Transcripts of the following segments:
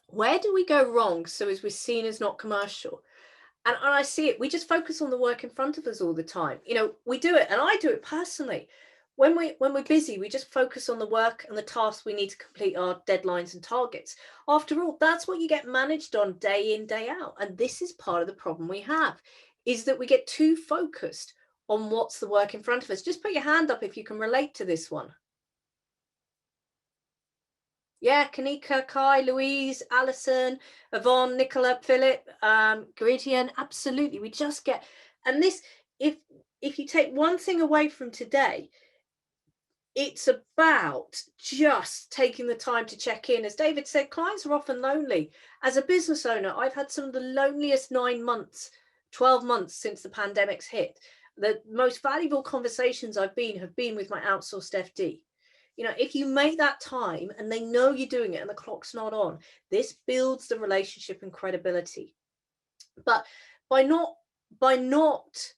Where do we go wrong so as we're seen as not commercial? And I see it, we just focus on the work in front of us all the time. You know, we do it, and I do it personally. When we're busy, we just focus on the work and the tasks we need to complete our deadlines and targets. After all, that's what you get managed on day in, day out. And this is part of the problem we have, is that we get too focused on what's the work in front of us. Just put your hand up if you can relate to this one. Yeah, Kanika, Kai, Louise, Alison, Yvonne, Nicola, Philip, Geridian, absolutely. We just get, and this, if if you take one thing away from today, it's about just taking the time to check in. As David said, clients are often lonely. As a business owner, I've had some of the loneliest 9 months, 12 months since the pandemic's hit. The most valuable conversations have been with my outsourced FD. You know, if you make that time and they know you're doing it and the clock's not on, this builds the relationship and credibility. But by not by not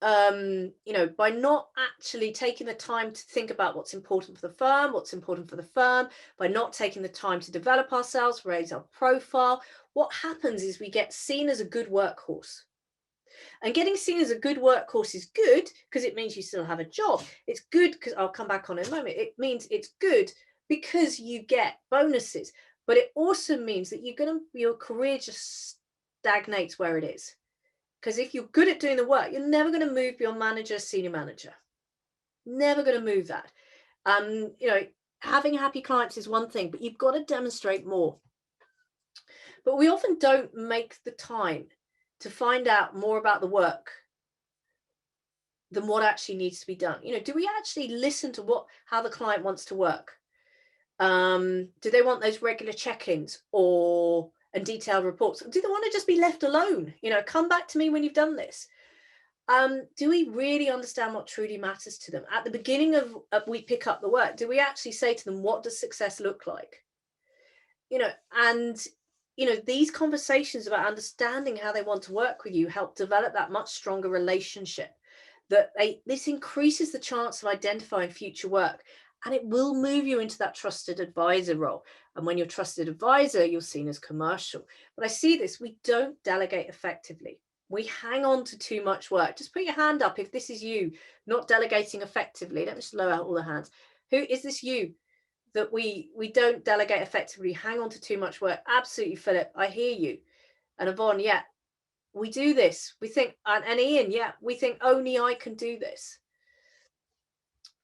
by not actually taking the time to think about what's important for the firm, by not taking the time to develop ourselves, raise our profile, what happens is we get seen as a good workhorse. And getting seen as a good workhorse is good because it means you still have a job. It's good because I'll come back on in a moment. It means it's good because you get bonuses, but it also means that your career just stagnates where it is. Because if you're good at doing the work, you're never going to move beyond manager, senior manager. Never going to move that. Having happy clients is one thing, but you've got to demonstrate more. But we often don't make the time to find out more about the work than what actually needs to be done. You know, do we actually listen to how the client wants to work? Do they want those regular check-ins and detailed reports? Do they want to just be left alone? You know, come back to me when you've done this. Do we really understand what truly matters to them? At the beginning of we pick up the work, do we actually say to them, what does success look like? You know, and these conversations about understanding how they want to work with you help develop that much stronger relationship. This increases the chance of identifying future work, and it will move you into that trusted advisor role. And when you're trusted advisor, you're seen as commercial. But I see this, we don't delegate effectively. We hang on to too much work. Just put your hand up if this is you, not delegating effectively. Let me just lower out all the hands. Who is this you? That we don't delegate effectively, hang on to too much work. Absolutely, Philip, I hear you. And Yvonne, yeah, we do this. We think, and Ian, yeah, we think only I can do this.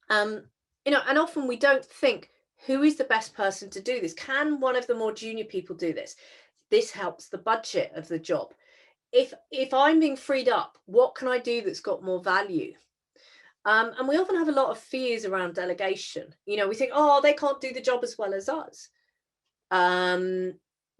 And often we don't think, who is the best person to do this? Can one of the more junior people do this? This helps the budget of the job. If I'm being freed up, what can I do that's got more value? And we often have a lot of fears around delegation. You know, we think, oh, they can't do the job as well as us.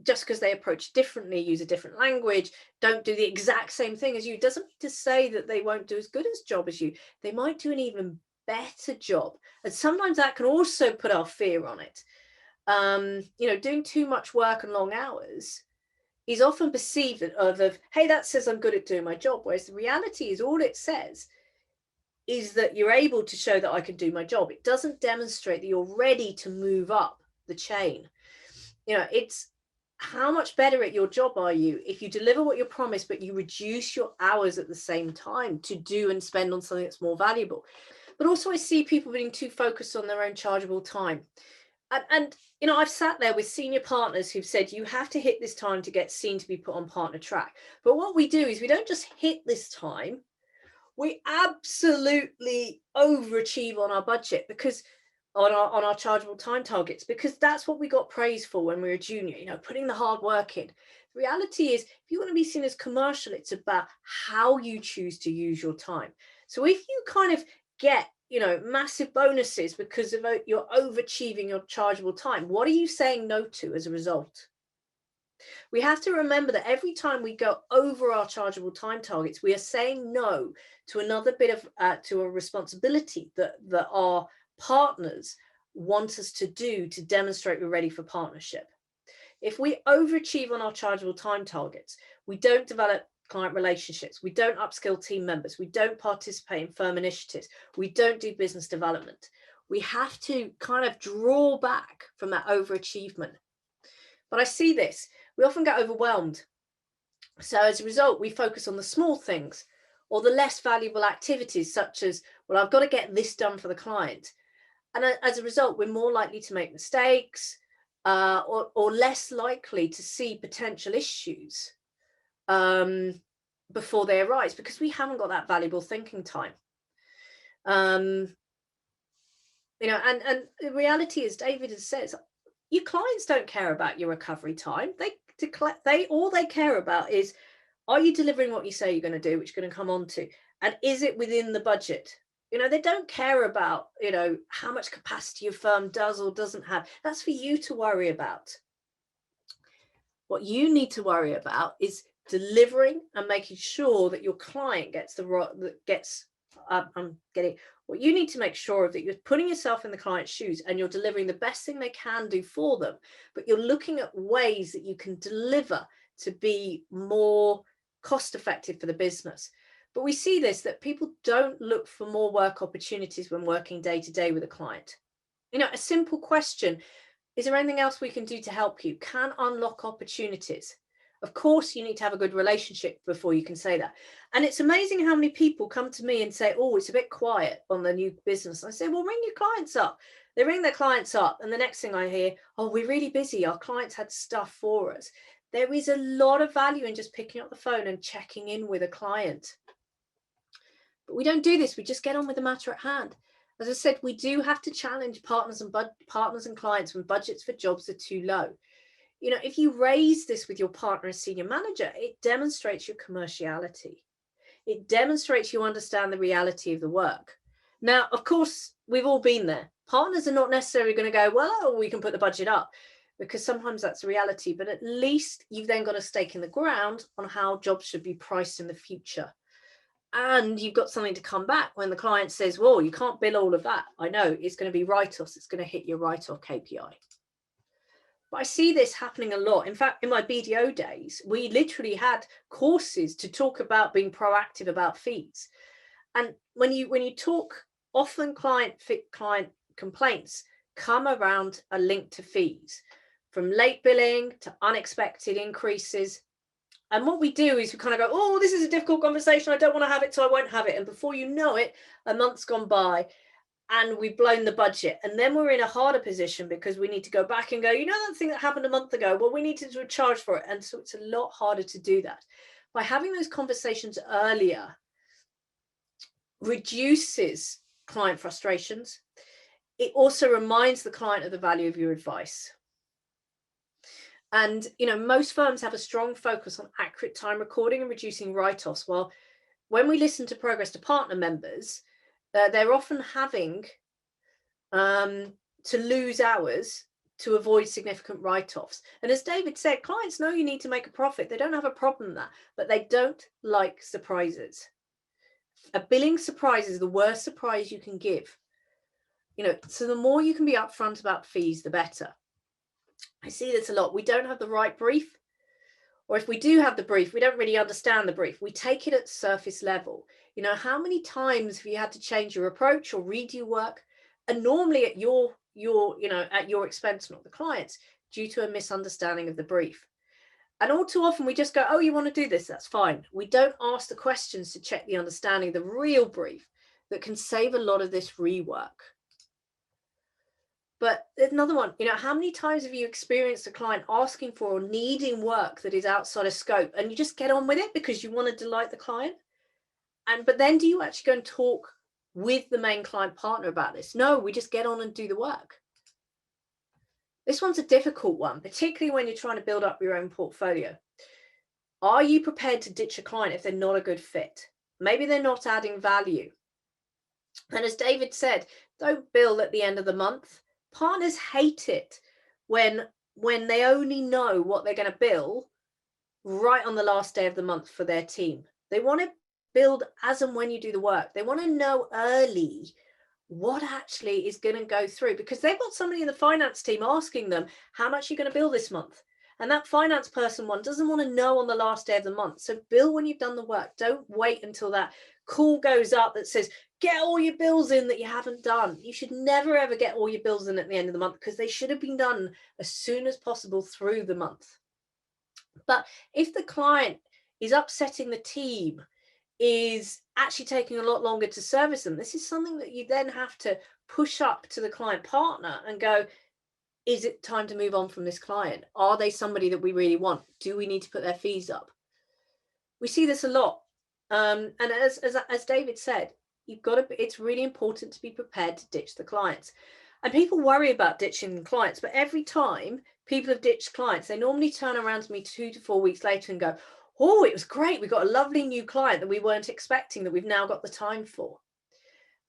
Just because they approach differently, use a different language, don't do the exact same thing as you, doesn't mean to say that they won't do as good a job as you. They might do an even better job. And sometimes that can also put our fear on it. Doing too much work and long hours is often perceived of, hey, that says I'm good at doing my job. Whereas the reality is, all it says is that you're able to show that I can do my job. It doesn't demonstrate that you're ready to move up the chain. It's how much better at your job are you if you deliver what you promised, but you reduce your hours at the same time to do and spend on something that's more valuable. But also I see people being too focused on their own chargeable time. And I've sat there with senior partners who've said, you have to hit this time to get seen to be put on partner track. But what we do is we don't just hit this time, we absolutely overachieve on our budget, because on our chargeable time targets, because that's what we got praised for when we were junior, putting the hard work in. The reality is, if you want to be seen as commercial, it's about how you choose to use your time. So if you kind of get massive bonuses because of you're overachieving your chargeable time, what are you saying no to as a result? We have to remember that every time we go over our chargeable time targets, we are saying no to another bit of to a responsibility that our partners want us to do to demonstrate we're ready for partnership. If we overachieve on our chargeable time targets, we don't develop client relationships. We don't upskill team members. We don't participate in firm initiatives. We don't do business development. We have to kind of draw back from that overachievement. But I see this, we often get overwhelmed. So as a result, we focus on the small things or the less valuable activities, such as, well, I've got to get this done for the client. And as a result, we're more likely to make mistakes or less likely to see potential issues before they arise, because we haven't got that valuable thinking time. And the reality is, David has said, your clients don't care about your recovery time. All they care about is, are you delivering what you say you're going to do, which you're going to come on to, and is it within the budget? They don't care about, how much capacity your firm does or doesn't have. That's for you to worry about. What you need to worry about is delivering and making sure that your client gets what you need to make sure of, that you're putting yourself in the client's shoes and you're delivering the best thing they can do for them, but you're looking at ways that you can deliver to be more cost effective for the business. But we see this, that people don't look for more work opportunities when working day to day with a client. A simple question, is there anything else we can do to help you, can unlock opportunities. Of course, you need to have a good relationship before you can say that. And it's amazing how many people come to me and say, oh, it's a bit quiet on the new business. I say, well, ring your clients up. They ring their clients up. And the next thing I hear, oh, we're really busy. Our clients had stuff for us. There is a lot of value in just picking up the phone and checking in with a client. But we don't do this. We just get on with the matter at hand. As I said, we do have to challenge partners and clients when budgets for jobs are too low. If you raise this with your partner as senior manager, it demonstrates your commerciality. It demonstrates you understand the reality of the work. Now, of course, we've all been there. Partners are not necessarily going to go, well, we can put the budget up, because sometimes that's the reality. But at least you've then got a stake in the ground on how jobs should be priced in the future. And you've got something to come back when the client says, well, you can't bill all of that. I know it's going to be write-offs. It's going to hit your write-off KPI. But I see this happening a lot. In fact, in my BDO days, we literally had courses to talk about being proactive about fees. And when you talk, often client complaints come around a link to fees, from late billing to unexpected increases. And what we do is we kind of go, oh, this is a difficult conversation. I don't want to have it, so I won't have it. And before you know it, a month's gone by and we've blown the budget. And then we're in a harder position because we need to go back and go, that thing that happened a month ago, well, we need to charge for it. And so it's a lot harder to do that. By having those conversations earlier, reduces client frustrations. It also reminds the client of the value of your advice. And, most firms have a strong focus on accurate time recording and reducing write-offs. Well, when we listen to progress to partner members, they're often having to lose hours to avoid significant write-offs. And as David said, clients know you need to make a profit. They don't have a problem with that, but they don't like surprises. A billing surprise is the worst surprise you can give. So the more you can be upfront about fees, the better. I see this a lot. We don't have the right brief, or if we do have the brief, we don't really understand the brief. We take it at surface level. How many times have you had to change your approach or redo work, and normally at your expense, not the client's, due to a misunderstanding of the brief? And all too often we just go, oh, you want to do this? That's fine. We don't ask the questions to check the understanding of the real brief that can save a lot of this rework. But there's another one, how many times have you experienced a client asking for or needing work that is outside of scope, and you just get on with it because you want to delight the client? But then do you actually go and talk with the main client partner about this? No, we just get on and do the work. This one's a difficult one, particularly when you're trying to build up your own portfolio. Are you prepared to ditch a client if they're not a good fit? Maybe they're not adding value. And as David said, don't bill at the end of the month. Partners hate it when they only know what they're going to bill right on the last day of the month for their team. They want to build as and when you do the work. They want to know early what actually is going to go through, because they've got somebody in the finance team asking them, how much are you going to bill this month? And that finance person one doesn't want to know on the last day of the month. So bill when you've done the work. Don't wait until that call goes up that says, get all your bills in that you haven't done. You should never ever get all your bills in at the end of the month, because they should have been done as soon as possible through the month. But if the client is upsetting the team, is actually taking a lot longer to service them, this is something that you then have to push up to the client partner and go, is it time to move on from this client? Are they somebody that we really want? Do we need to put their fees up? We see this a lot. And as David said, you've got to, it's really important to be prepared to ditch the clients. And people worry about ditching clients, but every time people have ditched clients, they normally turn around to me 2 to 4 weeks later and go, oh, it was great. We got a lovely new client that we weren't expecting, that we've now got the time for.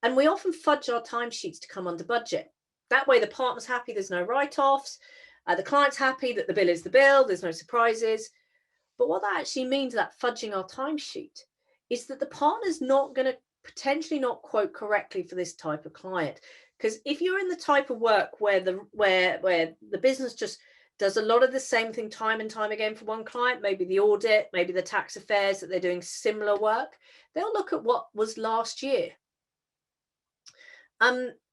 And we often fudge our timesheets to come under budget. That way the partner's happy, there's no write-offs. The client's happy that the bill is the bill, there's no surprises. But what that actually means, that fudging our timesheet, is that the partner's not going to potentially not quote correctly for this type of client. Because if you're in the type of work where the business just does a lot of the same thing time and time again for one client, maybe the audit, maybe the tax affairs, that they're doing similar work, they'll look at what was last year.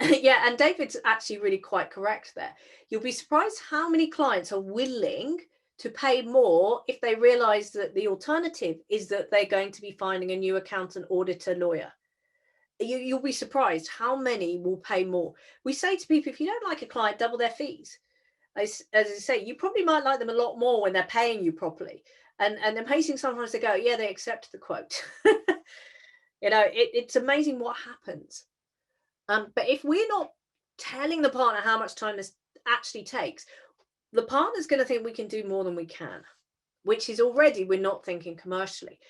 Yeah, and David's actually really quite correct there. You'll be surprised how many clients are willing to pay more if they realize that the alternative is that they're going to be finding a new accountant, auditor, lawyer. You'll be surprised how many will pay more. We say to people, if you don't like a client, double their fees. As I say, you probably might like them a lot more when they're paying you properly. And amazing, sometimes they go, yeah, they accept the quote. It's amazing what happens. But if we're not telling the partner how much time this actually takes, the partner's going to think we can do more than we can, which is already, we're not thinking commercially.